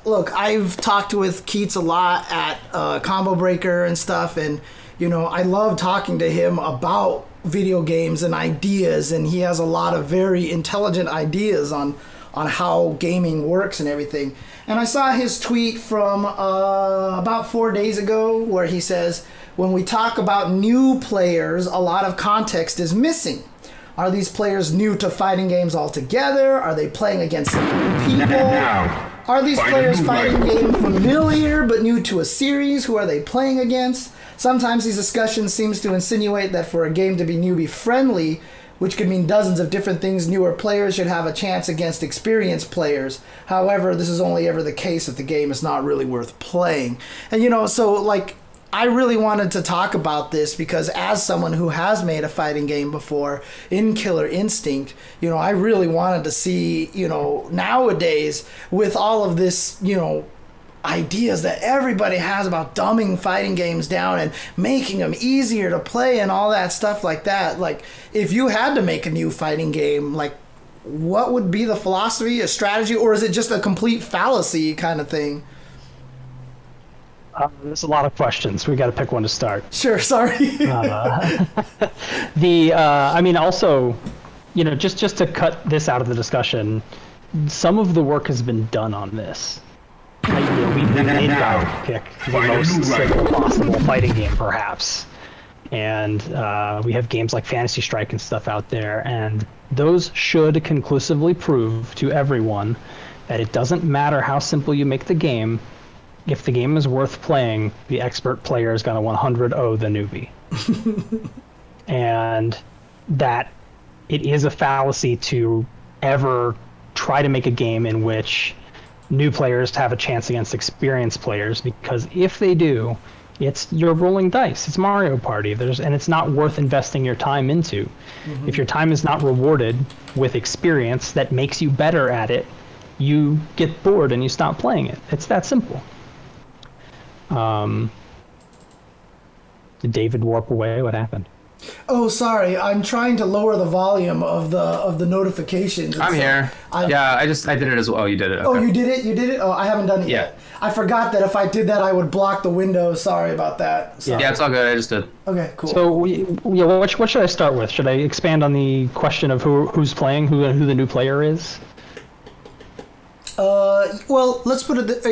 look, I've talked with Keits a lot at Combo Breaker and stuff, and I love talking to him about video games and ideas, and he has a lot of very intelligent ideas on how gaming works and everything. And I saw his tweet from about 4 days ago where he says, when we talk about new players, a lot of context is missing. Are these players new to fighting games altogether? Are they playing against new people? Are these players fighting game familiar but new to a series? Who are they playing against? Sometimes these discussions seems to insinuate that for a game to be newbie friendly, which could mean dozens of different things, newer players should have a chance against experienced players. However, this is only ever the case if the game is not really worth playing. And so like, I really wanted to talk about this because as someone who has made a fighting game before in Killer Instinct, I really wanted to see, nowadays with all of this, ideas that everybody has about dumbing fighting games down and making them easier to play and all that stuff like that. Like, if you had to make a new fighting game, like, what would be the philosophy, a strategy, or is it just a complete fallacy kind of thing? There's a lot of questions. We got to pick one to start. Sure, sorry. Also, just to cut this out of the discussion, some of the work has been done on this. We made Divekick the most simple possible fighting game, perhaps. And we have games like Fantasy Strike and stuff out there, and those should conclusively prove to everyone that it doesn't matter how simple you make the game. If the game is worth playing, the expert player is going to 100-0 the newbie. And that it is a fallacy to ever try to make a game in which new players have a chance against experienced players, because if they do, you're rolling dice. It's Mario Party. And it's not worth investing your time into. Mm-hmm. If your time is not rewarded with experience that makes you better at it, you get bored and you stop playing it. It's that simple. Did David warp away? What happened? Oh, sorry. I'm trying to lower the volume of the notifications. I'm here. I did it as well. Oh, you did it. Okay. Oh, you did it? You did it? Oh, I haven't done it yet. I forgot that if I did that, I would block the window. Sorry about that. Sorry. Yeah, it's all good. I just did. Okay, cool. So, what should I start with? Should I expand on the question of who's playing, who the new player is? Well, let's put it.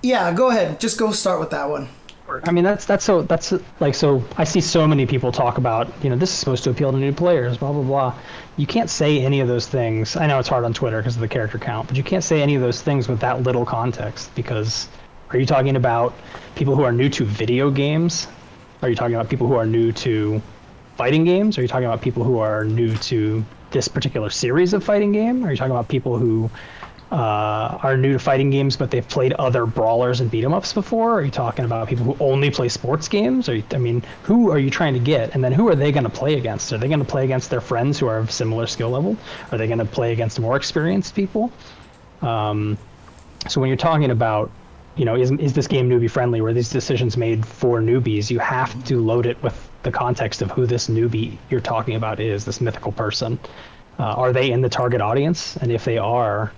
Yeah, go ahead. Just go start with that one. I mean, that's so I see so many people talk about, this is supposed to appeal to new players, blah, blah, blah. You can't say any of those things. I know it's hard on Twitter because of the character count, but you can't say any of those things with that little context, because are you talking about people who are new to video games? Are you talking about people who are new to fighting games? Are you talking about people who are new to this particular series of fighting game? Are you talking about people who are new to fighting games, but they've played other brawlers and beat 'em ups before? Are you talking about people who only play sports games? Who are you trying to get? And then who are they going to play against? Are they going to play against their friends who are of similar skill level? Are they going to play against more experienced people? So when you're talking about, is this game newbie friendly? Were these decisions made for newbies? You have to load it with the context of who this newbie you're talking about is, this mythical person. Are they in the target audience? And if they are,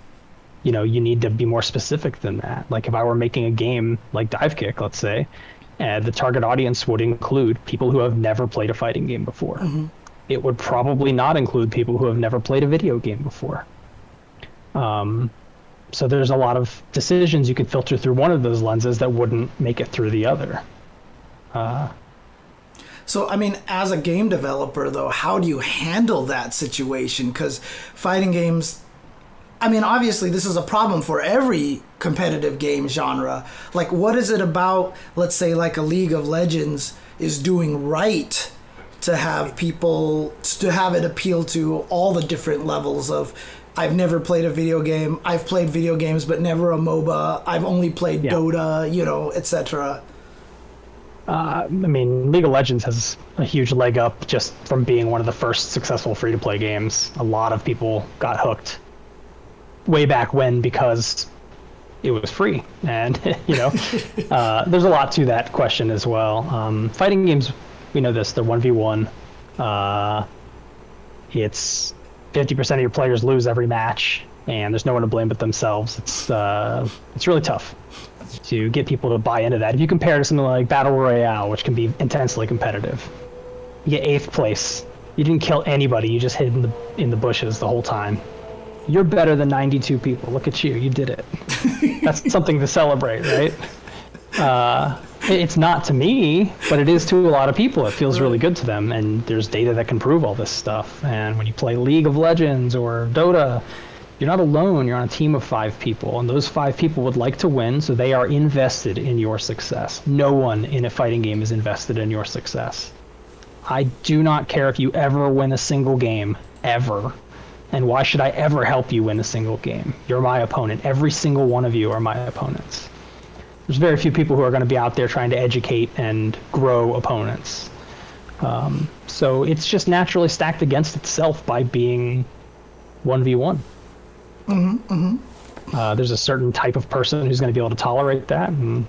you need to be more specific than that. Like if I were making a game like Divekick, let's say, the target audience would include people who have never played a fighting game before. Mm-hmm. It would probably not include people who have never played a video game before. So there's a lot of decisions you could filter through one of those lenses that wouldn't make it through the other. So, as a game developer, though, how do you handle that situation? Because fighting games, obviously this is a problem for every competitive game genre. Like, what is it about, let's say, like a League of Legends is doing right to have it appeal to all the different levels of, I've never played a video game, I've played video games but never a MOBA, I've only played Dota, etc. League of Legends has a huge leg up just from being one of the first successful free-to-play games. A lot of people got hooked way back when because it was free, and there's a lot to that question as well. Fighting games, we know this, they're 1v1. It's 50% of your players lose every match. and there's no one to blame but themselves. It's really tough to get people to buy into that. If you compare to something like Battle Royale, which can be intensely competitive, you get 8th place. You didn't kill anybody. You just hid in the bushes the whole time. You're better than 92 people. Look at you. You did it. That's something to celebrate, right? It's not to me, but it is to a lot of people. It feels really good to them, and there's data that can prove all this stuff. And when you play League of Legends or Dota, you're not alone. You're on a team of 5 people, and those 5 people would like to win, so they are invested in your success. No one in a fighting game is invested in your success. I do not care if you ever win a single game, ever. And why should I ever help you win a single game? You're my opponent. Every single one of you are my opponents. There's very few people who are going to be out there trying to educate and grow opponents. So it's just naturally stacked against itself by being 1v1. There's a certain type of person who's going to be able to tolerate that, and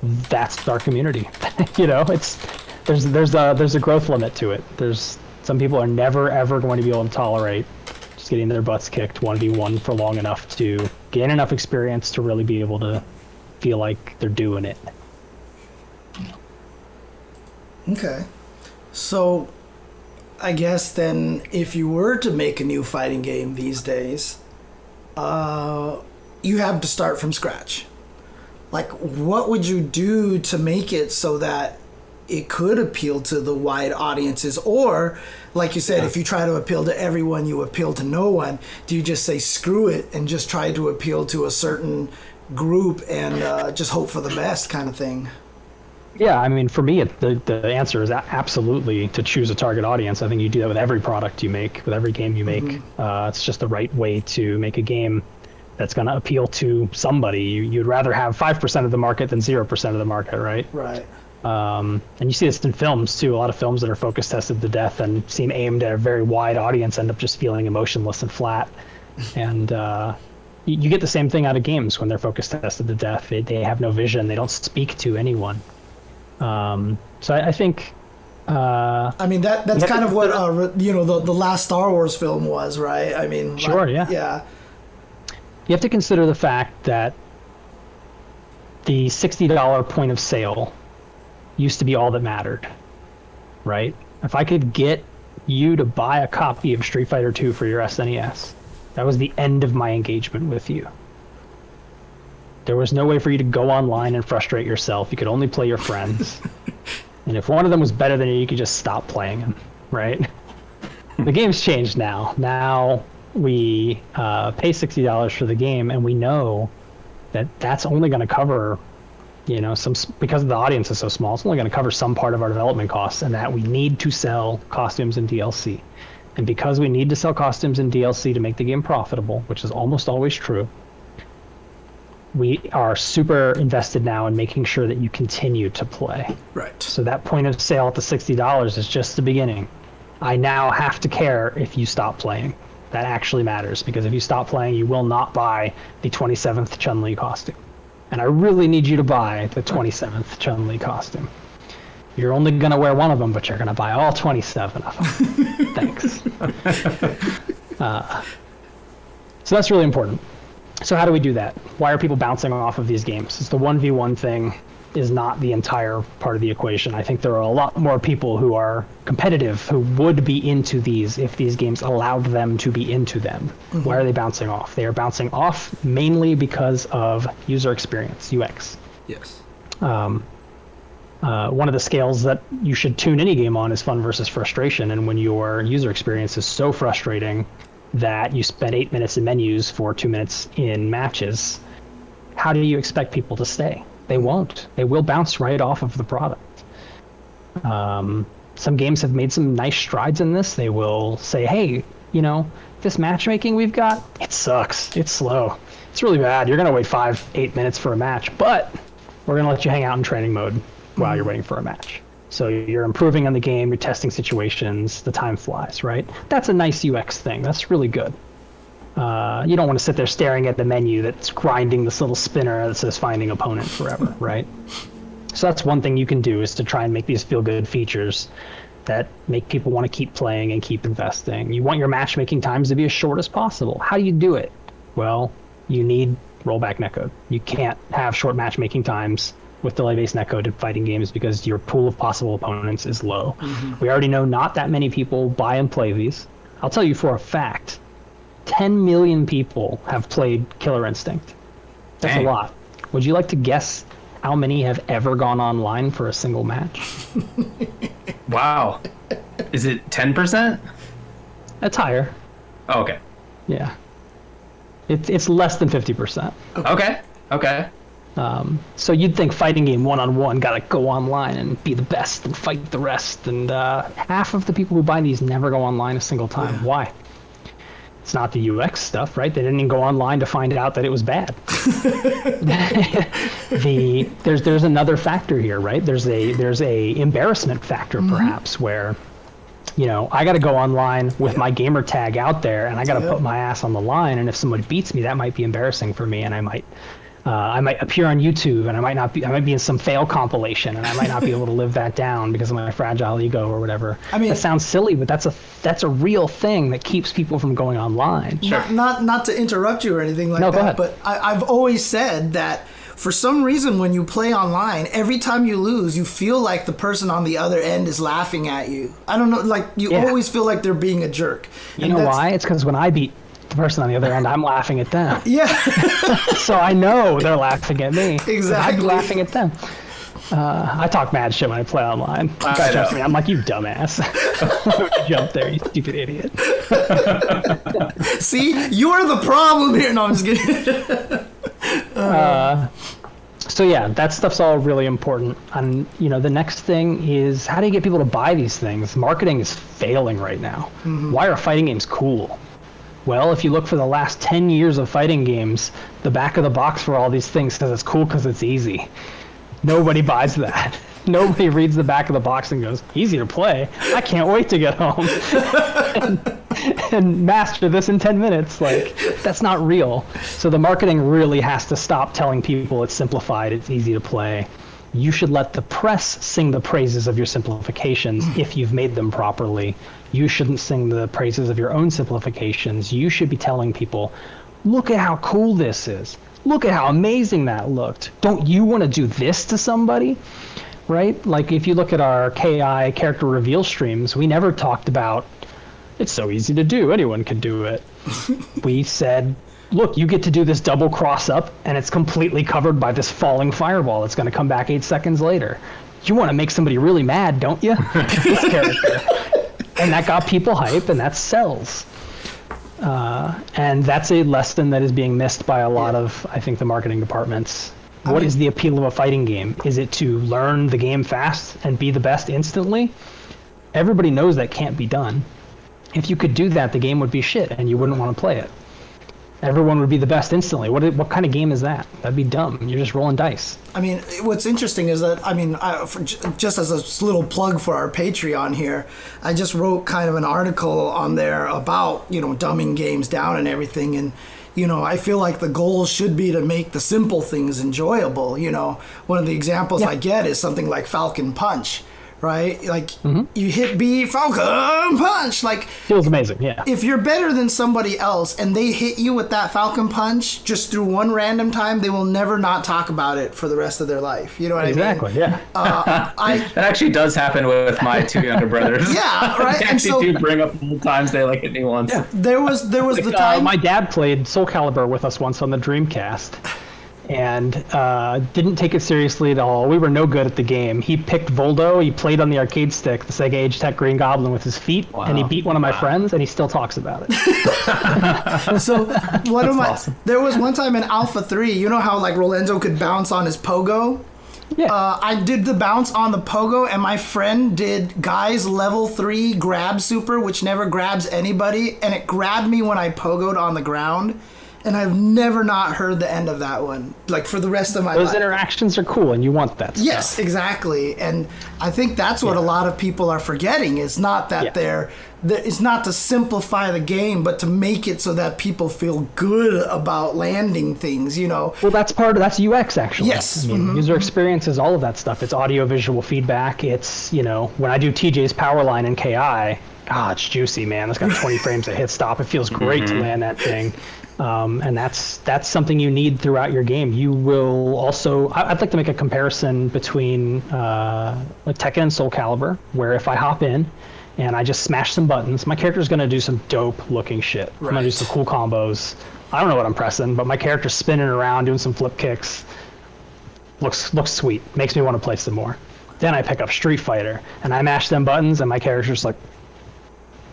that's our community. There's a growth limit to it. Some people are never ever going to be able to tolerate just getting their butts kicked 1v1 for long enough to gain enough experience to really be able to feel like they're doing it. Okay. So I guess then if you were to make a new fighting game these days, you have to start from scratch. Like, what would you do to make it so that it could appeal to the wide audiences? Or, like you said, if you try to appeal to everyone, you appeal to no one. Do you just say screw it and just try to appeal to a certain group and just hope for the best kind of thing? Yeah, I mean, for me, the answer is absolutely to choose a target audience. I think you do that with every product you make, with every game you make. It's just the right way to make a game that's going to appeal to somebody. You'd rather have 5% of the market than 0% of the market, right? Right. And you see this in films, too. A lot of films that are focus tested to death and seem aimed at a very wide audience end up just feeling emotionless and flat. And you get the same thing out of games when they're focus tested to death. They have no vision. They don't speak to anyone. So I think... I mean, that's kind of what, the last Star Wars film was, right? I mean... Sure, yeah. Yeah. You have to consider the fact that the $60 point of sale used to be all that mattered, right? If I could get you to buy a copy of Street Fighter 2 for your SNES, that was the end of my engagement with you. There was no way for you to go online and frustrate yourself. You could only play your friends. And if one of them was better than you could just stop playing them, right? The game's changed now. Now we pay $60 for the game, and we know that that's only going to cover, because the audience is so small, it's only going to cover some part of our development costs, and that we need to sell costumes and DLC. And because we need to sell costumes and DLC to make the game profitable, which is almost always true, we are super invested now in making sure that you continue to play. Right. So that point of sale at the $60 is just the beginning. I now have to care if you stop playing. That actually matters, because if you stop playing, you will not buy the 27th Chun-Li costume. And I really need you to buy the 27th Chun-Li costume. You're only going to wear one of them, but you're going to buy all 27 of them. Thanks. So that's really important. So how do we do that? Why are people bouncing off of these games? It's the 1v1 thing is not the entire part of the equation. I think there are a lot more people who are competitive who would be into these if these games allowed them to be into them. Mm-hmm. Why are they bouncing off? They are bouncing off mainly because of user experience, UX. Yes. One of the scales that you should tune any game on is fun versus frustration. And when your user experience is so frustrating that you spend 8 minutes in menus for 2 minutes in matches, how do you expect people to stay? They won't. They will bounce right off of the product. Some games have made some nice strides in this. They will say, hey, this matchmaking we've got, it sucks. It's slow. It's really bad. You're going to wait 5-8 minutes for a match, but we're going to let you hang out in training mode while you're waiting for a match. So you're improving on the game, you're testing situations, the time flies, right? That's a nice UX thing. That's really good. You don't want to sit there staring at the menu that's grinding this little spinner that says finding opponent forever, right? So that's one thing you can do, is to try and make these feel-good features that make people want to keep playing and keep investing. You want your matchmaking times to be as short as possible. How do you do it? Well, you need rollback netcode. You can't have short matchmaking times with delay-based netcode in fighting games because your pool of possible opponents is low. We already know not that many people buy and play these. I'll tell you for a fact, 10 million people have played Killer Instinct. That's Dang. a lot. Would you like to guess how many have ever gone online for a single match? Wow. Is it 10%? That's higher. Oh, okay. Yeah. It's less than 50%. Okay. So you'd think fighting game one-on-one gotta go online and be the best and fight the rest. And half of the people who buy these never go online a single time. Yeah. Why? It's not the UX stuff, right? They didn't even go online to find out that it was bad. There's another factor here, right? There's a embarrassment factor perhaps where, you know, I got to go online with my gamer tag out there and I got to put my ass on the line. And if someone beats me, that might be embarrassing for me. And I might appear on YouTube and I might be in some fail compilation and I might not be able to live that down because of my fragile ego or whatever. I mean, that sounds silly, but that's a real thing that keeps people from going online. Sure. Not to interrupt you or anything like that, go ahead. But I've always said that for some reason when you play online, every time you lose, you feel like the person on the other end is laughing at you. I don't know, like you always feel like they're being a jerk. You know why? It's because when I beat the person on the other end, I'm laughing at them. Yeah. So I know they're laughing at me. Exactly. I'm laughing at them. I talk mad shit when I play online. Trust me, I'm like, you dumbass. You jump there, you stupid idiot. See, you're the problem here. No, I'm just kidding. So yeah, that stuff's all really important. And you know, the next thing is how do you get people to buy these things? Marketing is failing right now. Why are fighting games cool? Well, if you look for the last 10 years of fighting games, the back of the box for all these things says it's cool because it's easy. Nobody buys that. Nobody reads the back of the box and goes, easy to play. I can't wait to get home and master this in 10 minutes. Like, that's not real. So the marketing really has to stop telling people it's simplified, it's easy to play. You should let the press sing the praises of your simplifications if you've made them properly. You shouldn't sing the praises of your own simplifications. You should be telling people, look at how cool this is. Look at how amazing that looked. Don't you want to do this to somebody? Right? Like if you look at our KI character reveal streams, we never talked about, it's so easy to do, anyone can do it. We said, look, you get to do this double cross up and it's completely covered by this falling fireball that's going to come back 8 seconds later. You want to make somebody really mad, don't you? This character. And that got people hype and that sells. And that's a lesson that is being missed by a lot of, I think, the marketing departments. What is the appeal of a fighting game? Is it to learn the game fast and be the best instantly? Everybody knows that can't be done. If you could do that, the game would be shit and you wouldn't want to play it. Everyone would be the best instantly. What kind of game is that? That'd be dumb. You're just rolling dice. I mean, what's interesting is that, just as a little plug for our Patreon here, I just wrote kind of an article on there about, dumbing games down and everything. And, I feel like the goal should be to make the simple things enjoyable. One of the examples I get is something like Falcon Punch. Right? Like, you hit B, Falcon Punch! Like, feels amazing, yeah. If you're better than somebody else and they hit you with that Falcon Punch just through one random time, they will never not talk about it for the rest of their life. You know what I mean? Exactly, yeah. That actually does happen with my two younger brothers. Yeah, right? They actually do bring up the times they hit me once. Yeah. There was the time... my dad played Soul Calibur with us once on the Dreamcast. And didn't take it seriously at all. We were no good at the game. He picked Voldo. He played on the arcade stick, the Sega Age-Tech Green Goblin with his feet, and he beat one of my friends, and he still talks about it. So awesome. There was one time in Alpha 3, you know how like Rolenzo could bounce on his pogo? Yeah. I did the bounce on the pogo, and my friend did Guy's level 3 grab super, which never grabs anybody, and it grabbed me when I pogoed on the ground. And I've never not heard the end of that one, like for the rest of my life. Those interactions are cool, and you want that stuff. Yes, exactly. And I think that's what a lot of people are forgetting. Is not that they're it's not to simplify the game, but to make it so that people feel good about landing things, you know. Well, that's UX actually. Yes. I mean, user experience is all of that stuff. It's audio visual feedback. It's, you know, when I do TJ's power line in KI, it's juicy, man. It's got 20 frames of hit stop. It feels great to land that thing. And that's something you need throughout your game. You will also, I'd like to make a comparison between like Tekken and Soul Calibur, where if I hop in and I just smash some buttons, my character's going to do some dope looking shit. Right. I'm going to do some cool combos. I don't know what I'm pressing, but my character's spinning around doing some flip kicks. Looks sweet. Makes me want to play some more. Then I pick up Street Fighter and I mash them buttons and my character's like,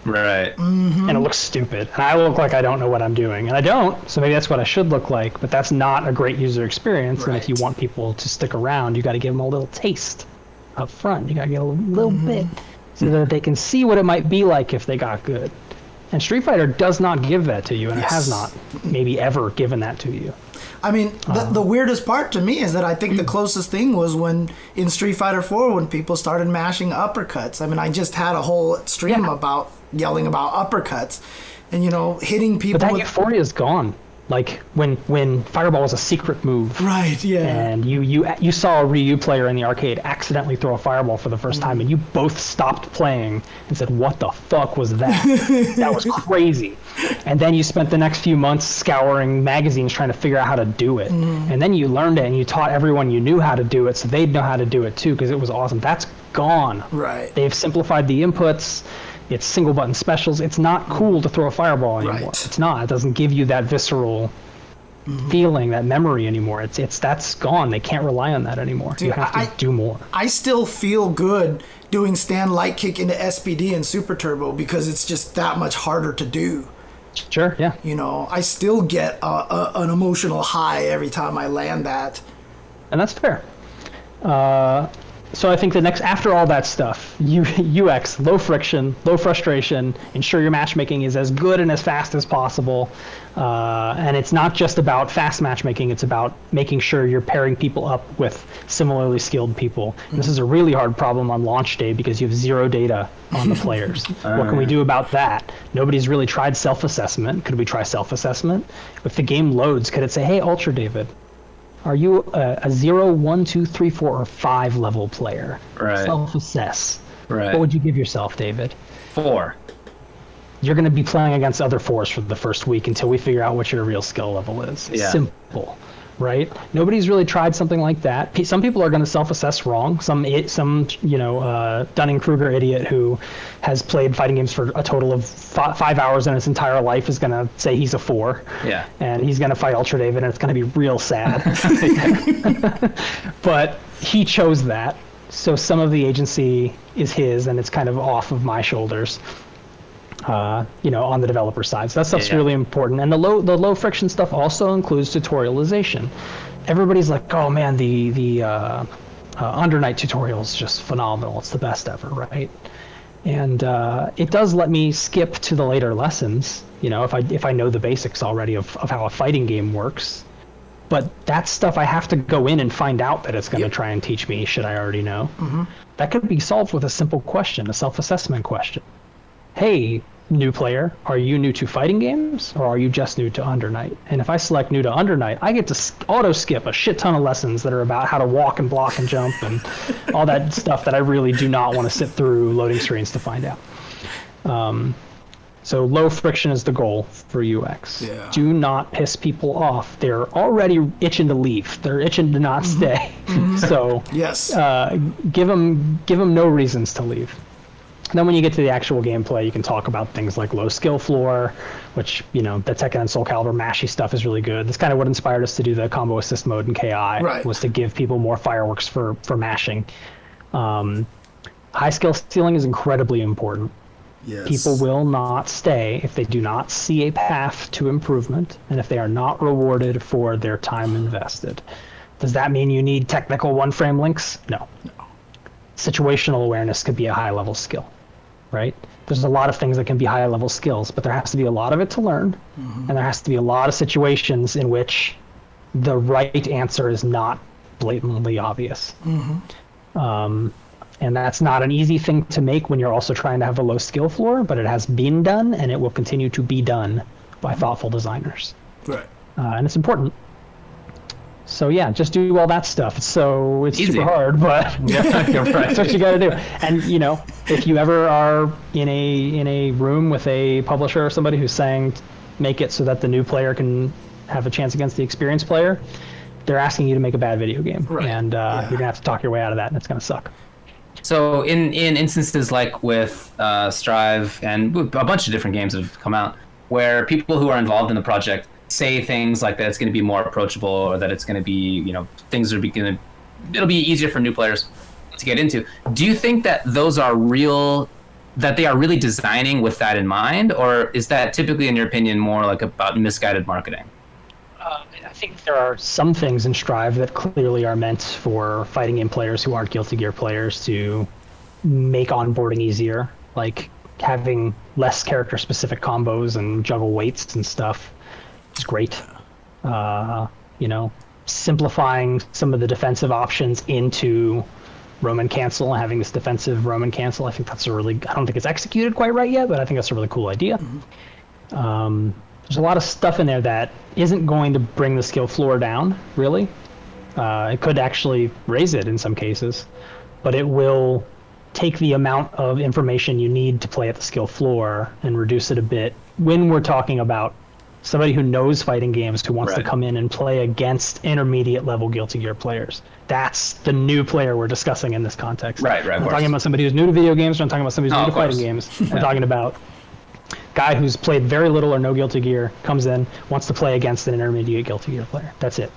right. And it looks stupid. And I look like I don't know what I'm doing. And I don't, so maybe that's what I should look like, but that's not a great user experience. Right. And if you want people to stick around, you got to give them a little taste up front. You got to get a little bit so that they can see what it might be like if they got good. And Street Fighter does not give that to you, and it has not maybe ever given that to you. I mean, the weirdest part to me is that I think the closest thing was when in Street Fighter 4 when people started mashing uppercuts. I mean, I just had a whole stream about yelling about uppercuts and, you know, hitting people. But that euphoria is gone. Like when Fireball was a secret move. Right, yeah. And you saw a Ryu player in the arcade accidentally throw a Fireball for the first time, and you both stopped playing and said, what the fuck was that? That was crazy. And then you spent the next few months scouring magazines trying to figure out how to do it. And then you learned it and you taught everyone you knew how to do it so they'd know how to do it too, because it was awesome. That's gone. Right. They've simplified the inputs. It's single button specials. It's not cool to throw a fireball anymore. Right. It's not. It doesn't give you that visceral feeling, that memory anymore. That's gone. They can't rely on that anymore. Dude, you have to do more. I still feel good doing stand light kick into SPD and Super Turbo because it's just that much harder to do. Sure, yeah. You know, I still get an emotional high every time I land that. And that's fair. So I think the next, after all that stuff, UX, low friction, low frustration, ensure your matchmaking is as good and as fast as possible. And it's not just about fast matchmaking, it's about making sure you're pairing people up with similarly skilled people. And this is a really hard problem on launch day because you have zero data on the players. What can we do about that? Nobody's really tried self-assessment. Could we try self-assessment? If the game loads, could it say, hey, Ultra David, are you a 0, 1, 2, 3, 4, or 5 level player? Right. Self-assess. Right. What would you give yourself, David? 4. You're going to be playing against other 4s for the first week until we figure out what your real skill level is. Yeah. Simple, right? Nobody's really tried something like that. Some people are going to self-assess wrong. Some Dunning-Kruger idiot who has played fighting games for a total of 5 hours in his entire life is going to say he's a 4. Yeah. And he's going to fight Ultra David, and it's going to be real sad. But he chose that, so some of the agency is his, and it's kind of off of my shoulders. On the developer side. So that stuff's really important. And the low friction stuff also includes tutorialization. Everybody's like, oh man, the Under Night tutorial is just phenomenal. It's the best ever, right? And it does let me skip to the later lessons, if I know the basics already of how a fighting game works. But that stuff I have to go in and find out that it's going to try and teach me, should I already know. That could be solved with a simple question, a self-assessment question. Hey, new player, are you new to fighting games, or are you just new to Under Night? And if I select new to Under Night, I get to auto-skip a shit ton of lessons that are about how to walk and block and jump and all that stuff that I really do not want to sit through loading screens to find out. So low friction is the goal for UX. Yeah. Do not piss people off. They're already itching to leave. They're itching to not stay. So give them no reasons to leave. Then when you get to the actual gameplay, you can talk about things like low skill floor, which, the Tekken and Soul Calibur mashy stuff is really good. That's kind of what inspired us to do the combo assist mode in KI, was to give people more fireworks for mashing. High skill ceiling is incredibly important. Yes. People will not stay if they do not see a path to improvement and if they are not rewarded for their time invested. Does that mean you need technical one-frame links? No. Situational awareness could be a high-level skill. Right? There's a lot of things that can be high-level skills, but there has to be a lot of it to learn, and there has to be a lot of situations in which the right answer is not blatantly obvious. And that's not an easy thing to make when you're also trying to have a low skill floor, but it has been done, and it will continue to be done by thoughtful designers. Right. And it's important. So yeah, just do all that stuff. So it's Easy. super hard, but Yeah, you're right. that's what you got to do. And if you ever are in a room with a publisher or somebody who's saying, make it so that the new player can have a chance against the experienced player, they're asking you to make a bad video game, Right. and you're gonna have to talk your way out of that, and it's gonna suck. So in instances like with Strive and a bunch of different games that have come out, where people who are involved in the project say things like that it's going to be more approachable, or that it's going to be, things are going to, it'll be easier for new players to get into. Do you think that those are real, that they are really designing with that in mind, or is that typically, in your opinion, more like about misguided marketing? I think there are some things in Strive that clearly are meant for fighting game players who aren't Guilty Gear players to make onboarding easier, like having less character-specific combos and juggle weights and stuff is great. Simplifying some of the defensive options into Roman cancel and having this defensive Roman cancel, I think that's I don't think it's executed quite right yet, but I think that's a really cool idea. Mm-hmm. There's a lot of stuff in there that isn't going to bring the skill floor down, really. It could actually raise it in some cases, but it will take the amount of information you need to play at the skill floor and reduce it a bit when we're talking about somebody who knows fighting games, who wants to come in and play against intermediate level Guilty Gear players. That's the new player we're discussing in this context. Right. We're talking about somebody who's new to video games. We're not talking about somebody who's new to fighting games. We're talking about guy who's played very little or no Guilty Gear, comes in, wants to play against an intermediate Guilty Gear player. That's it.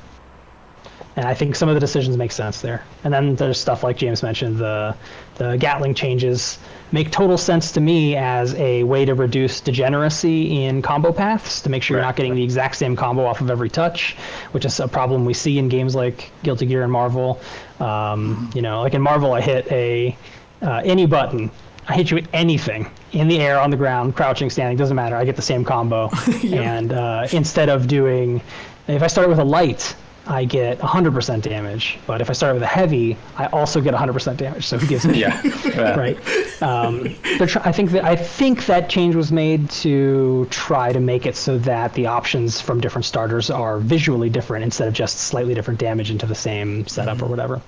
And I think some of the decisions make sense there. And then there's stuff like James mentioned, the Gatling changes make total sense to me as a way to reduce degeneracy in combo paths, to make sure you're not getting the exact same combo off of every touch, which is a problem we see in games like Guilty Gear and Marvel. Like in Marvel, I hit any button. I hit you with anything in the air, on the ground, crouching, standing, doesn't matter. I get the same combo. And instead of if I start with a light, I get 100% damage. But if I start with a heavy, I also get 100% damage. So who gives me? Right. I think that change was made to try to make it so that the options from different starters are visually different instead of just slightly different damage into the same setup or whatever.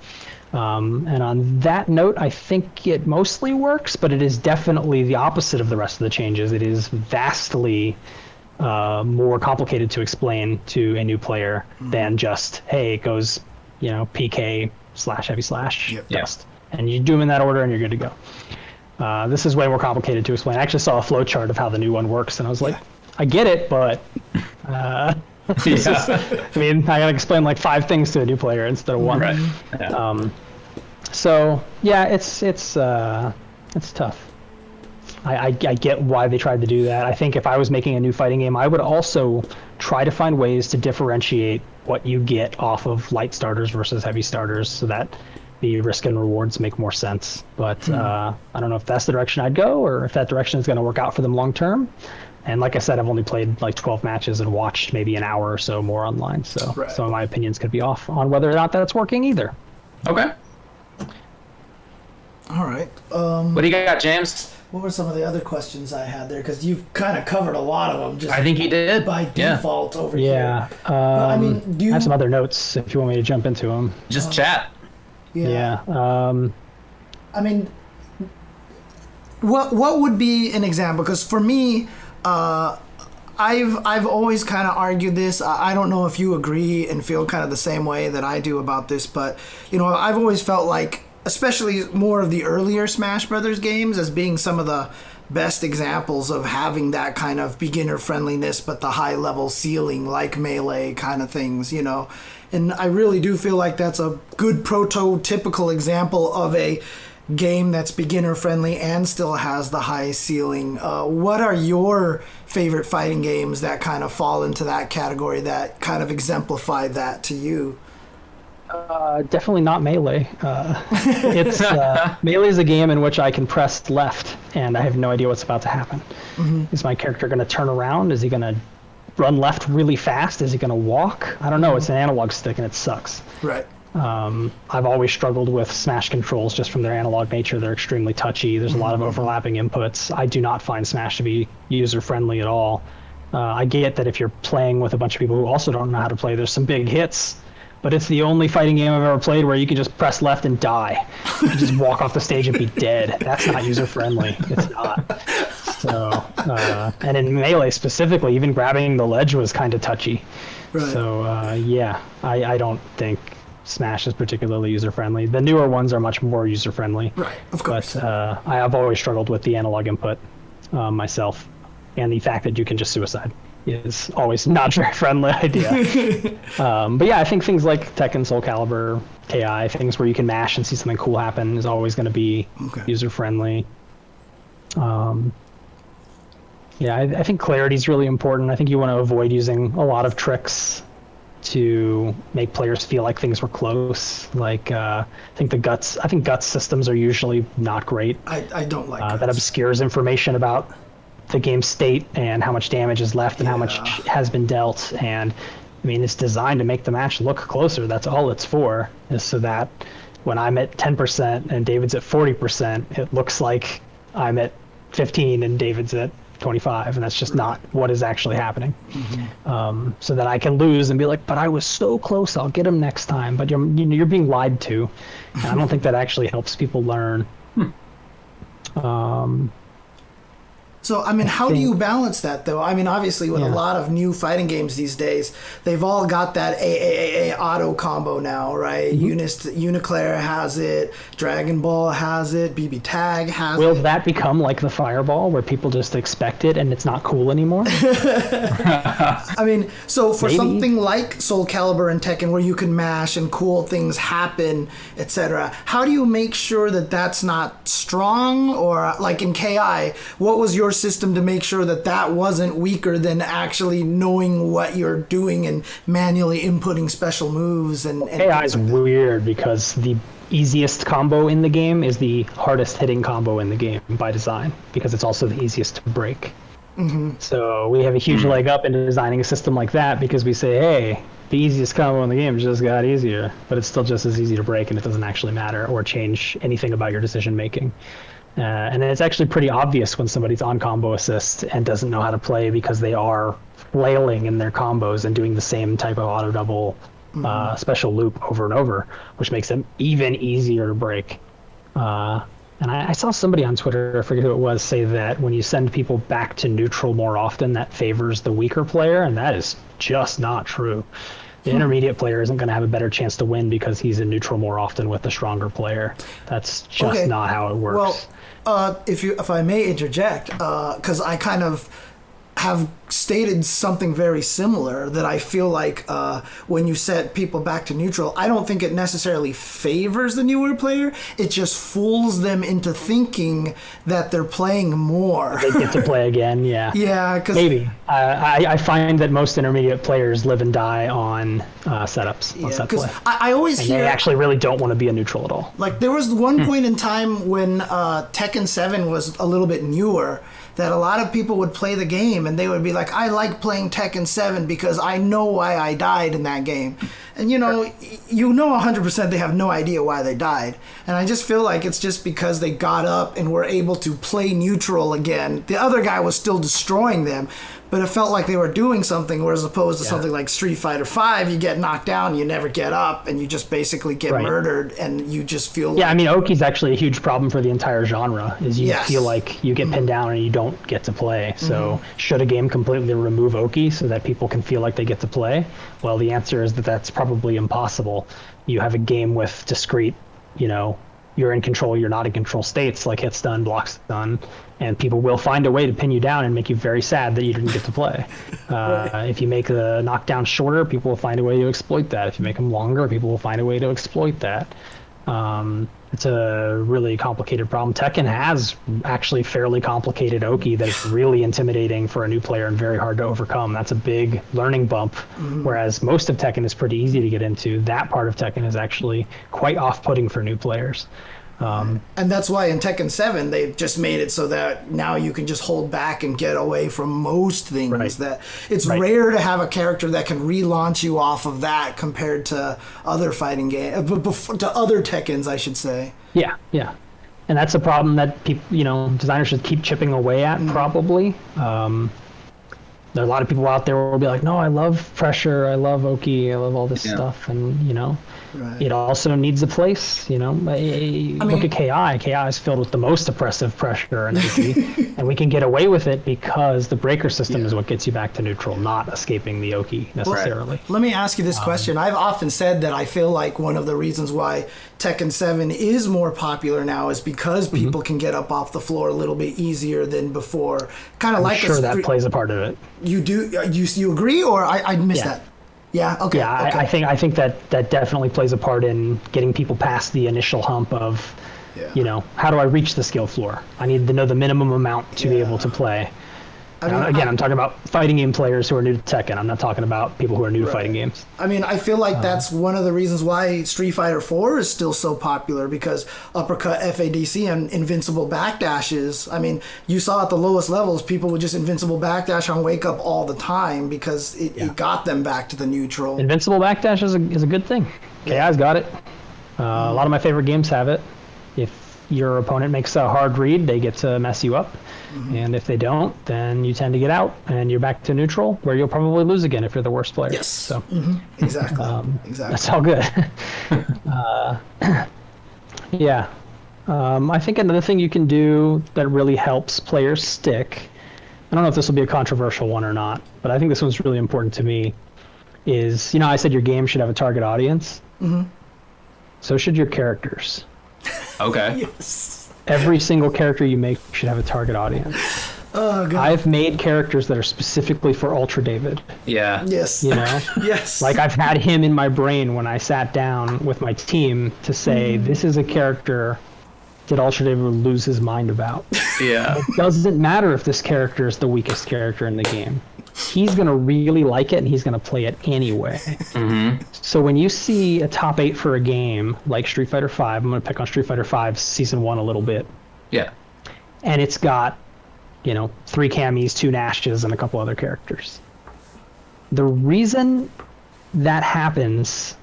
And on that note, I think it mostly works, but it is definitely the opposite of the rest of the changes. It is vastly more complicated to explain to a new player than just, hey, it goes, PK / heavy / dust. And you do them in that order and you're good to go. This is way more complicated to explain. I actually saw a flow chart of how the new one works, and I was like, I get it, but... I gotta explain like 5 things to a new player instead of 1. Right. Yeah. It's tough. I get why they tried to do that. I think if I was making a new fighting game, I would also try to find ways to differentiate what you get off of light starters versus heavy starters, so that the risk and rewards make more sense. But I don't know if that's the direction I'd go, or if that direction is going to work out for them long term. And like I said, I've only played like 12 matches and watched maybe an hour or so more online. So some of my opinions could be off on whether or not that's working either. Okay. All right. What do you got, James? What were some of the other questions I had there? Because you've kind of covered a lot of them. Just I think he did. By default over here. Yeah. I have some other notes if you want me to jump into them. Just chat. Yeah. What would be an example? Because for me, I've always kind of argued this. I don't know if you agree and feel kind of the same way that I do about this, but I've always felt like, especially more of the earlier Smash Brothers games, as being some of the best examples of having that kind of beginner friendliness, but the high level ceiling, like Melee kind of things, And I really do feel like that's a good prototypical example of a game that's beginner friendly and still has the high ceiling. What are your favorite fighting games that kind of fall into that category, that kind of exemplify that to you? Definitely not Melee. Melee is a game in which I can press left and I have no idea what's about to happen. Is my character going to turn around? Is he going to run left really fast? Is he going to walk? I don't know. It's an analog stick and it sucks. Right. I've always struggled with Smash controls just from their analog nature. They're extremely touchy. There's a lot of overlapping inputs. I do not find Smash to be user-friendly at all. I get that if you're playing with a bunch of people who also don't know how to play, there's some big hits, but it's the only fighting game I've ever played where you can just press left and die. You can just walk off the stage and be dead. That's not user-friendly. It's not. So, and in Melee specifically, even grabbing the ledge was kind of touchy. Right. So, yeah, I don't think Smash is particularly user-friendly. The newer ones are much more user-friendly. Right, of course. But I have always struggled with the analog input myself. And the fact that you can just suicide is always not a very friendly idea. But yeah, I think things like Tekken, Soul Calibur, KI, things where you can mash and see something cool happen is always going to be user-friendly. Yeah, I think clarity is really important. I think you want to avoid using a lot of tricks to make players feel like things were close. Like, I think guts systems are usually not great. I don't like that obscures information about the game's state and how much damage is left and how much has been dealt. And I mean, it's designed to make the match look closer. That's all it's for, is so that when I'm at 10% and David's at 40%, it looks like I'm at 15 and David's at 25, and that's just not what is actually happening. So that I can lose and be like, but I was so close, I'll get him next time. But you're being lied to, and I don't think that actually helps people learn. So, I mean, how do you balance that, though? I mean, obviously, with a lot of new fighting games these days, they've all got that AAA auto combo now, right? Uniclair has it, Dragon Ball has it, BB Tag has it. Will that become like the Fireball, where people just expect it and it's not cool anymore? I mean, so for something like Soul Calibur and Tekken, where you can mash and cool things happen, etc., how do you make sure that that's not strong? Or, like in KI, what was your system to make sure that that wasn't weaker than actually knowing what you're doing and manually inputting special moves? And AI is weird because the easiest combo in the game is the hardest hitting combo in the game by design, because it's also the easiest to break. So we have a huge leg up in designing a system like that, because we say, hey, the easiest combo in the game just got easier, but it's still just as easy to break, and it doesn't actually matter or change anything about your decision making. And it's actually pretty obvious when somebody's on combo assist and doesn't know how to play, because they are flailing in their combos and doing the same type of auto double special loop over and over, which makes them even easier to break. And I saw somebody on Twitter, I forget who it was, say that when you send people back to neutral more often, that favors the weaker player, and that is just not true. The intermediate player isn't going to have a better chance to win because he's in neutral more often with the stronger player. That's just not how it works. Well, if I may interject, because I kind of have stated something very similar, that I feel like when you set people back to neutral, I don't think it necessarily favors the newer player. It just fools them into thinking that they're playing more. They get to play again, yeah. Yeah, because maybe. I find that most intermediate players live and die on setups, on set play. I always hear they actually really don't want to be a neutral at all. Like, there was one point in time when Tekken 7 was a little bit newer, that a lot of people would play the game and they would be like, I like playing Tekken 7 because I know why I died in that game. And you know 100% they have no idea why they died. And I just feel like it's just because they got up and were able to play neutral again. The other guy was still destroying them, but it felt like they were doing something, whereas opposed to something like Street Fighter V, you get knocked down, you never get up, and you just basically get murdered, and you just feel I mean, Oki's actually a huge problem for the entire genre, is you feel like you get pinned down and you don't get to play. So should a game completely remove Oki so that people can feel like they get to play? Well, the answer is that that's probably impossible. You have a game with discrete, you're in control, you're not in control states, like hit stun, block stun, and people will find a way to pin you down and make you very sad that you didn't get to play. If you make the knockdown shorter, people will find a way to exploit that. If you make them longer, people will find a way to exploit that. It's a really complicated problem. Tekken has actually fairly complicated Oki that is really intimidating for a new player and very hard to overcome. That's a big learning bump, whereas most of Tekken is pretty easy to get into. That part of Tekken is actually quite off-putting for new players. And that's why in Tekken 7 they've just made it so that now you can just hold back and get away from most things. Right. That it's rare to have a character that can relaunch you off of that compared to other fighting games, to other Tekkens, I should say. Yeah, yeah. And that's a problem that people, designers should keep chipping away at, probably. There are a lot of people out there who will be like, no, I love pressure, I love Oki, I love all this stuff, and it also needs a place. Look at KI. KI is filled with the most oppressive pressure and Oki, and we can get away with it because the breaker system is what gets you back to neutral, not escaping the Oki necessarily. Let me ask you this question. I've often said that I feel like one of the reasons why Tekken 7 is more popular now is because people can get up off the floor a little bit easier than before. Kind of like sure that plays a part of it. You do? You agree, or I missed that? Yeah. Okay. Yeah, okay. I think that definitely plays a part in getting people past the initial hump of, how do I reach the skill floor? I need to know the minimum amount to be able to play. I'm talking about fighting game players who are new to Tekken. I'm not talking about people who are new to fighting games. I mean, I feel like that's one of the reasons why Street Fighter 4 is still so popular, because uppercut, FADC, and invincible backdashes. I mean, you saw at the lowest levels, people would just invincible backdash on wake up all the time because it got them back to the neutral. Invincible backdash is a good thing. KI's got it. A lot of my favorite games have it. If your opponent makes a hard read, they get to mess you up. And if they don't, then you tend to get out and you're back to neutral, where you'll probably lose again if you're the worst player. Yes. So exactly. That's all good. I think another thing you can do that really helps players stick, I don't know if this will be a controversial one or not, but I think this one's really important to me, is, I said your game should have a target audience. So should your characters. Okay. Yes. Every single character you make should have a target audience. Oh, God. I've made characters that are specifically for Ultra David. Yeah. Yes. Yes. Like, I've had him in my brain when I sat down with my team to say, this is a character that Ultra David would lose his mind about. Yeah. It doesn't matter if this character is the weakest character in the game. He's going to really like it, and he's going to play it anyway. So when you see a top 8 for a game like Street Fighter V, I'm going to pick on Street Fighter V Season 1 a little bit. Yeah. And it's got, 3 Cammies, 2 Nashes, and a couple other characters. The reason that happens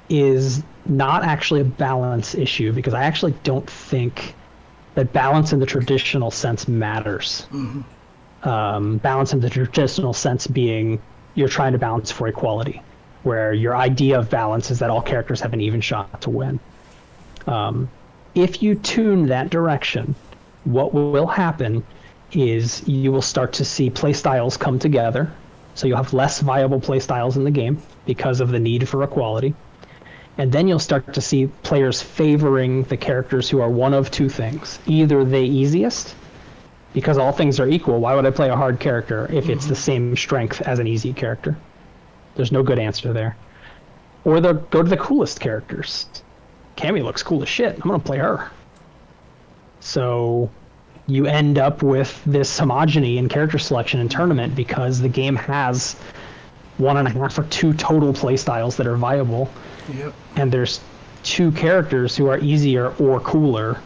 is not actually a balance issue, because I actually don't think that balance in the traditional sense matters. Balance in the traditional sense being you're trying to balance for equality, where your idea of balance is that all characters have an even shot to win. If you tune that direction, what will happen is you will start to see playstyles come together. So you'll have less viable playstyles in the game because of the need for equality. And then you'll start to see players favoring the characters who are one of two things. Either the easiest, because all things are equal, why would I play a hard character if it's the same strength as an easy character? There's no good answer there. Or they'll go to the coolest characters. Cammy looks cool as shit. I'm going to play her. So you end up with this homogeny in character selection and tournament because the game has 1.5 or 2 total playstyles that are viable. Yep. And there's 2 characters who are easier or cooler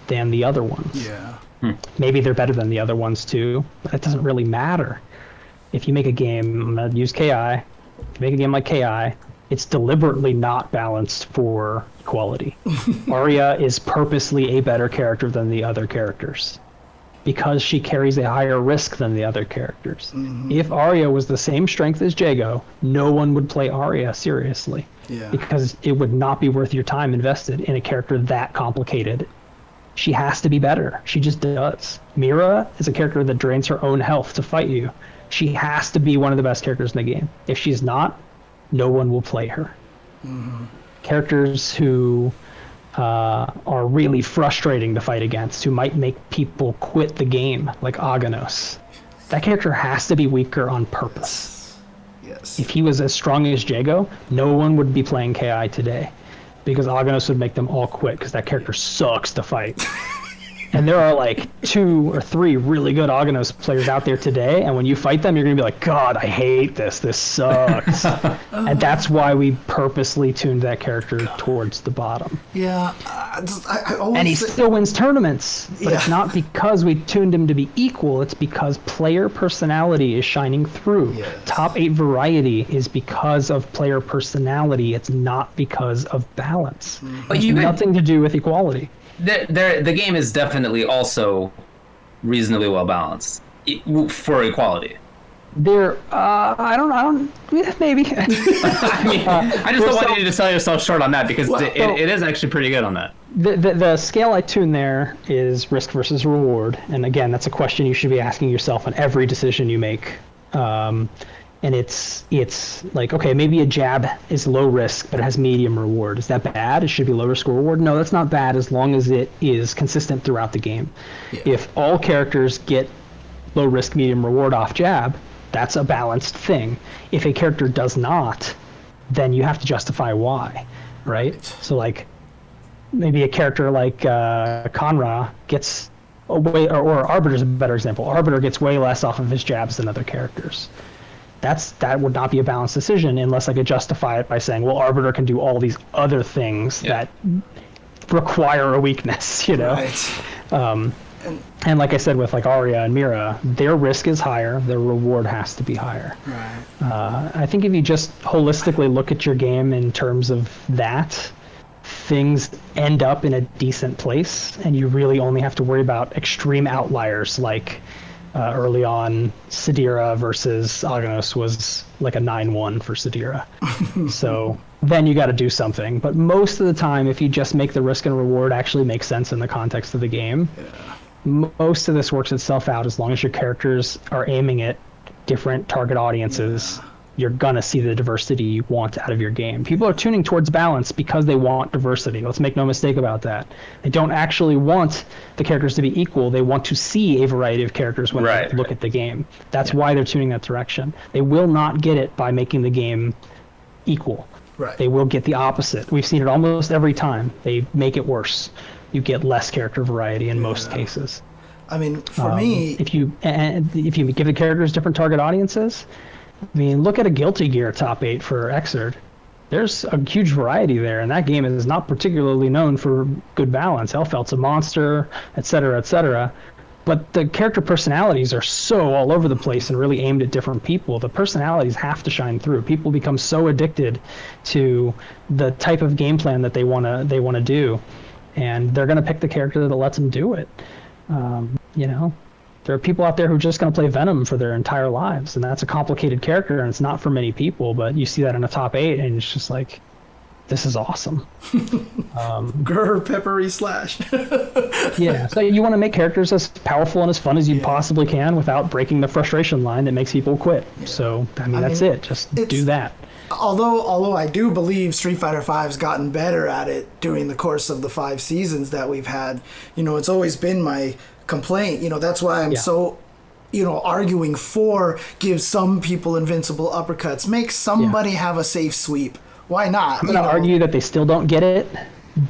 than the other ones. Yeah. Maybe they're better than the other ones too, but it doesn't really matter. If you make a game, I'm going to use KI, if you make a game like KI, it's deliberately not balanced for equality. Arya is purposely a better character than the other characters because she carries a higher risk than the other characters. If Arya was the same strength as Jago, no one would play Arya seriously because it would not be worth your time invested in a character that complicated. She has to be better. She just does. Mira is a character that drains her own health to fight you. She has to be one of the best characters in the game. If she's not, no one will play her. Characters who are really frustrating to fight against, who might make people quit the game, like Aganos. That character has to be weaker on purpose. Yes. If he was as strong as Jago, no one would be playing KI today. Because Aganos would make them all quit because that character sucks to fight. And there are like 2 or 3 really good Aghanos players out there today, and when you fight them, you're gonna be like, God, I hate this. This sucks. And that's why we purposely tuned that character towards the bottom. Yeah, I always And he still wins tournaments, but it's Yeah. not because we tuned him to be equal. It's because player personality is shining through. Yes. Top 8 variety is because of player personality. It's not because of balance. But It's you could- nothing to do with equality. The game is definitely also reasonably well balanced for equality. There, I don't, maybe. I mean, I just don't want you to sell yourself short on that because it is actually pretty good on that. The scale I tune there is risk versus reward, and again, that's a question you should be asking yourself on every decision you make. And it's like, okay, maybe a jab is low risk, but it has medium reward. Is that bad? It should be low risk or reward. No, that's not bad as long as it is consistent throughout the game. Yeah. If all characters get low risk, medium reward off jab, that's a balanced thing. If a character does not, then you have to justify why, right? So like, maybe a character like Conra gets way, or Arbiter's a better example. Arbiter gets way less off of his jabs than other characters. That would not be a balanced decision unless I could justify it by saying, well, Arbiter can do all these other things that require a weakness, you know? Right. And like I said with like Arya and Mira, their risk is higher, their reward has to be higher. Right. I think if you just holistically look at your game in terms of that, things end up in a decent place, and you really only have to worry about extreme outliers like early on, Sidira versus Aghanos was like a 9-1 for Sidira. So then you got to do something. But most of the time, if you just make the risk and reward actually make sense in the context of the game, most of this works itself out as long as your characters are aiming at different target audiences. You're going to see the diversity you want out of your game. People are tuning towards balance because they want diversity. Let's make no mistake about that. They don't actually want the characters to be equal. They want to see a variety of characters when they look at the game. That's why they're tuning that direction. They will not get it by making the game equal. Right. They will get the opposite. We've seen it almost every time. They make it worse. You get less character variety in most cases. I mean, for me, if you give the characters different target audiences, I mean, look at a Guilty Gear top 8 for Xrd. There's a huge variety there, and that game is not particularly known for good balance. Elfelt's a monster, etc., etc. But the character personalities are so all over the place and really aimed at different people. The personalities have to shine through. People become so addicted to the type of game plan that they wanna do, and they're gonna pick the character that lets them do it. You know. There are people out there who are just going to play Venom for their entire lives, and that's a complicated character, and it's not for many people, but you see that in a top 8, and it's just like, this is awesome. grr, peppery slash. Yeah, so you want to make characters as powerful and as fun as you possibly can without breaking the frustration line that makes people quit. So, I mean, that's it. Just do that. Although I do believe Street Fighter V's gotten better at it during the course of the 5 seasons that we've had. You know, it's always been my complaint. You know, that's why I'm so, you know, arguing for give some people invincible uppercuts, make somebody have a safe sweep. Why not? I'm going to argue that they still don't get it,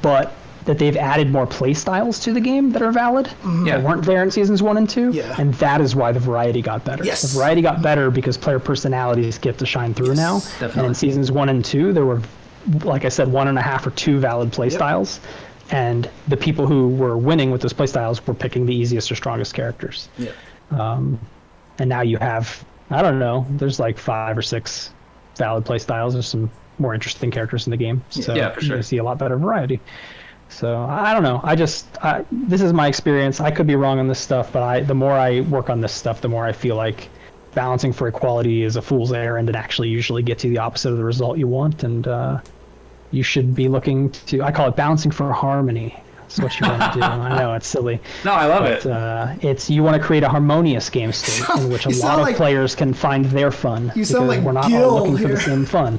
but that they've added more play styles to the game that are valid that weren't there in seasons 1 and 2, and that is why the variety got better. Yes. The variety got better because player personalities get to shine through now, definitely. and in seasons 1 and 2 there were, like I said, 1.5 or 2 valid play styles, and the people who were winning with those play styles were picking the easiest or strongest characters. And now you have, I don't know, there's like 5 or 6 valid play styles. There's some more interesting characters in the game, so for sure. you see a lot better variety. So I don't know. This is my experience. I could be wrong on this stuff, but the more I work on this stuff, the more I feel like balancing for equality is a fool's errand and actually usually gets you the opposite of the result you want. And you should be looking to, I call it balancing for harmony. That's what you want to do. I know it's silly. No, I love it. It's you want to create a harmonious game state in which a lot of players can find their fun. You sound like we're not Gil all looking here. for the same fun.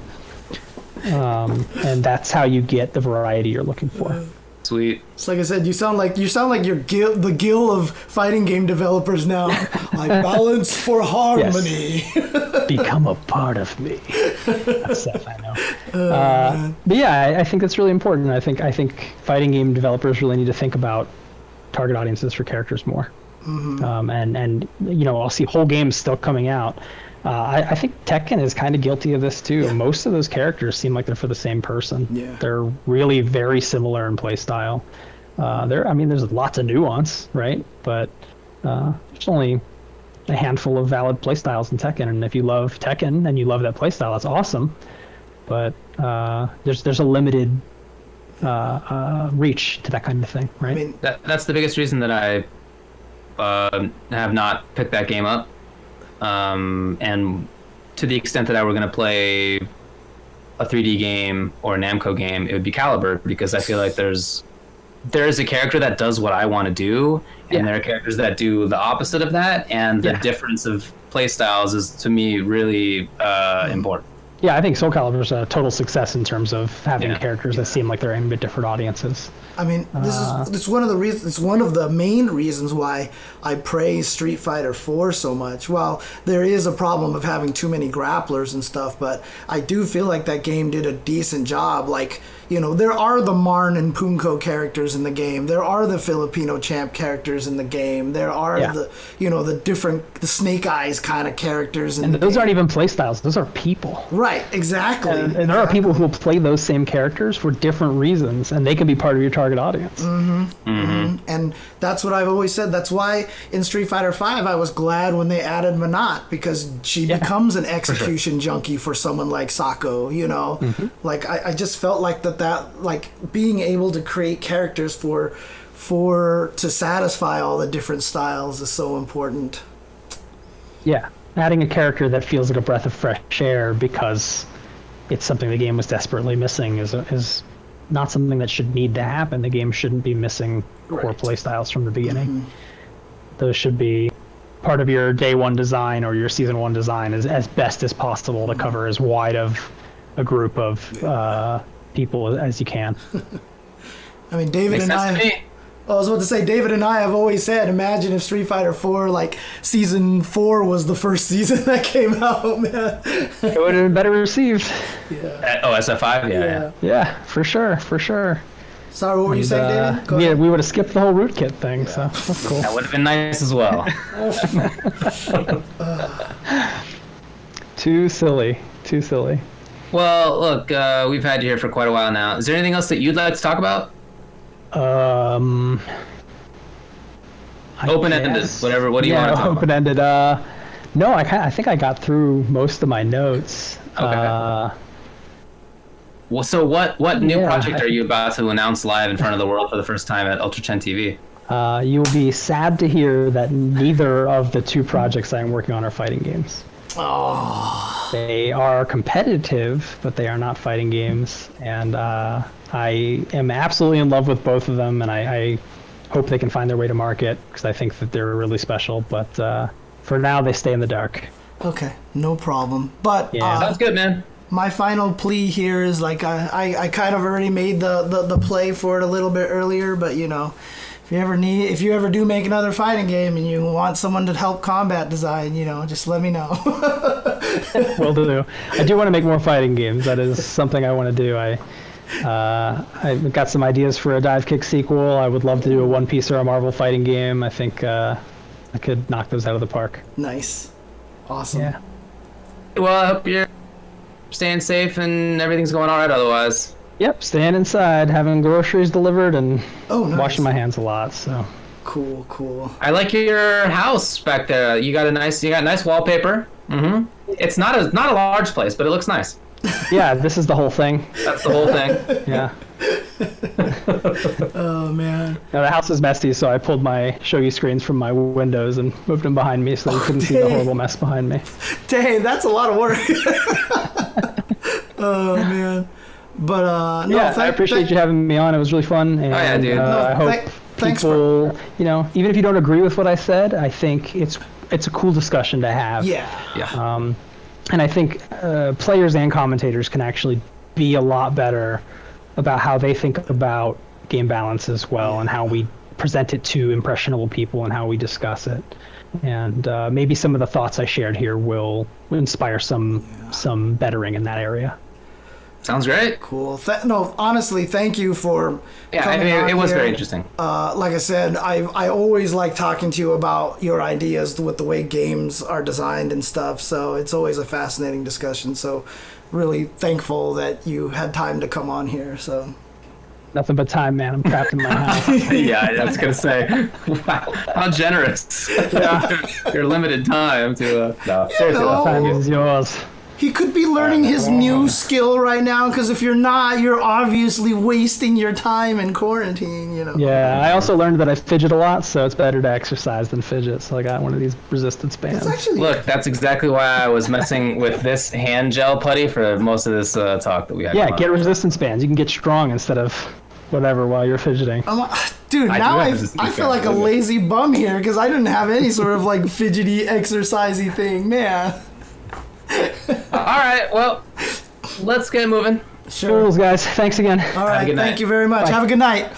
And that's how you get the variety you're looking for. Sweet. It's like I said, you sound like you're the Gil of fighting game developers now. I balance for harmony. Become a part of me. That's stuff I know. But yeah, I think that's really important. I think fighting game developers really need to think about target audiences for characters more. And I'll see whole games still coming out. I think Tekken is kind of guilty of this too. Yeah. Most of those characters seem like they're for the same person. Yeah. They're really very similar in play style. There's lots of nuance, right? But there's only a handful of valid play styles in Tekken, and if you love Tekken and you love that play style, that's awesome. But there's a limited reach to that kind of thing, right? I mean, that's the biggest reason that I have not picked that game up. And to the extent that I were going to play a 3D game or a Namco game, it would be Caliber, because I feel like there is a character that does what I want to do, and there are characters that do the opposite of that, and the difference of play styles is, to me, really important. Yeah, I think Soul Calibur's a total success in terms of having characters that seem like they're aimed at different audiences. I mean, it's one of the reasons. It's one of the main reasons why I praise Street Fighter 4 so much. Well, there is a problem of having too many grapplers and stuff, but I do feel like that game did a decent job. Like, there are the Marn and Punko characters in the game. There are the Filipino champ characters in the game. There are the Snake Eyes kind of characters in the game. And those aren't even play styles. Those are people. Right, exactly. And there are people who will play those same characters for different reasons, and they can be part of your target audience. And that's what I've always said. That's why in Street Fighter 5 I was glad when they added Manat, because she becomes an execution junkie for someone like Sako, Like I just felt like that like being able to create characters to satisfy all the different styles is so important. Yeah. Adding a character that feels like a breath of fresh air because it's something the game was desperately missing is not something that should need to happen. The game shouldn't be missing core play styles from the beginning. Those should be part of your day one design or your season one design as best as possible to cover as wide of a group of people as you can. I mean, David and I was about to say, David and I have always said, imagine if Street Fighter 4, like, Season 4 was the first season that came out, man. It would have been better received. Yeah. SF5? Yeah, for sure. Sorry, what were you saying, David? Yeah, we would have skipped the whole rootkit thing, so that's cool. That would have been nice as well. Too silly. Well, look, we've had you here for quite a while now. Is there anything else that you'd like to talk about? Open-ended, whatever. What do you want to talk about? Open-ended. No, I think I got through most of my notes. Okay. Well, so what new project are you about to announce live in front of the world for the first time at Ultra 10 TV? You'll be sad to hear that neither of the two projects I'm working on are fighting games. Oh. They are competitive, but they are not fighting games. And I am absolutely in love with both of them, and I hope they can find their way to market, because I think that they're really special. But for now, they stay in the dark. Okay, no problem. But sounds good, man. My final plea here is, like, I kind of already made the play for it a little bit earlier, but if you ever do make another fighting game and you want someone to help combat design, just let me know. Will do. I do want to make more fighting games. That is something I want to do. I've got some ideas for a Dive Kick sequel. I would love to do a One Piece or a Marvel fighting game. I think I could knock those out of the park. Nice. Awesome. Yeah. Well, I hope you're staying safe and everything's going all right otherwise. Yep, staying inside, having groceries delivered, and nice. Washing my hands a lot. So cool. I like your house back there. You got nice wallpaper. Mm-hmm. It's not a large place, but it looks nice. Yeah, this is the whole thing. That's the whole thing. Yeah. Oh man. Now the house is messy, so I pulled my shogi screens from my windows and moved them behind me, so you couldn't see the horrible mess behind me. Dang, that's a lot of work. Oh man. But I appreciate you having me on. It was really fun. And, dude. I hope people, even if you don't agree with what I said, I think it's a cool discussion to have. Yeah. And I think players and commentators can actually be a lot better about how they think about game balance as well, and how we present it to impressionable people and how we discuss it. And maybe some of the thoughts I shared here will inspire some bettering in that area. Sounds great. Cool. No, honestly, thank you for coming on it was here. very interesting. Like I said, I always like talking to you about your ideas with the way games are designed and stuff. So it's always a fascinating discussion. So really thankful that you had time to come on here. So Nothing but time, man. I'm trapped in my house. Yeah, I was gonna say, wow, how generous. Your limited time to. No, seriously, know. Time is yours. he could be learning his new skill right now, because if you're not, you're obviously wasting your time in quarantine, you know. Yeah, I also learned that I fidget a lot, so it's better to exercise than fidget. So I got one of these resistance bands. It's actually Look, that's exactly why I was messing with this hand gel putty for most of this talk that we had. Yeah, going get on. resistance bands. You can get strong instead of whatever while you're fidgeting. Dude, I now do I have this I feel like a believe it. lazy bum here because I didn't have any sort of like fidgety, exercisey thing, man. All right, well, let's get moving. Sure. Cool, guys. Thanks again. All right, good thank night. you very much. Bye. Have a good night.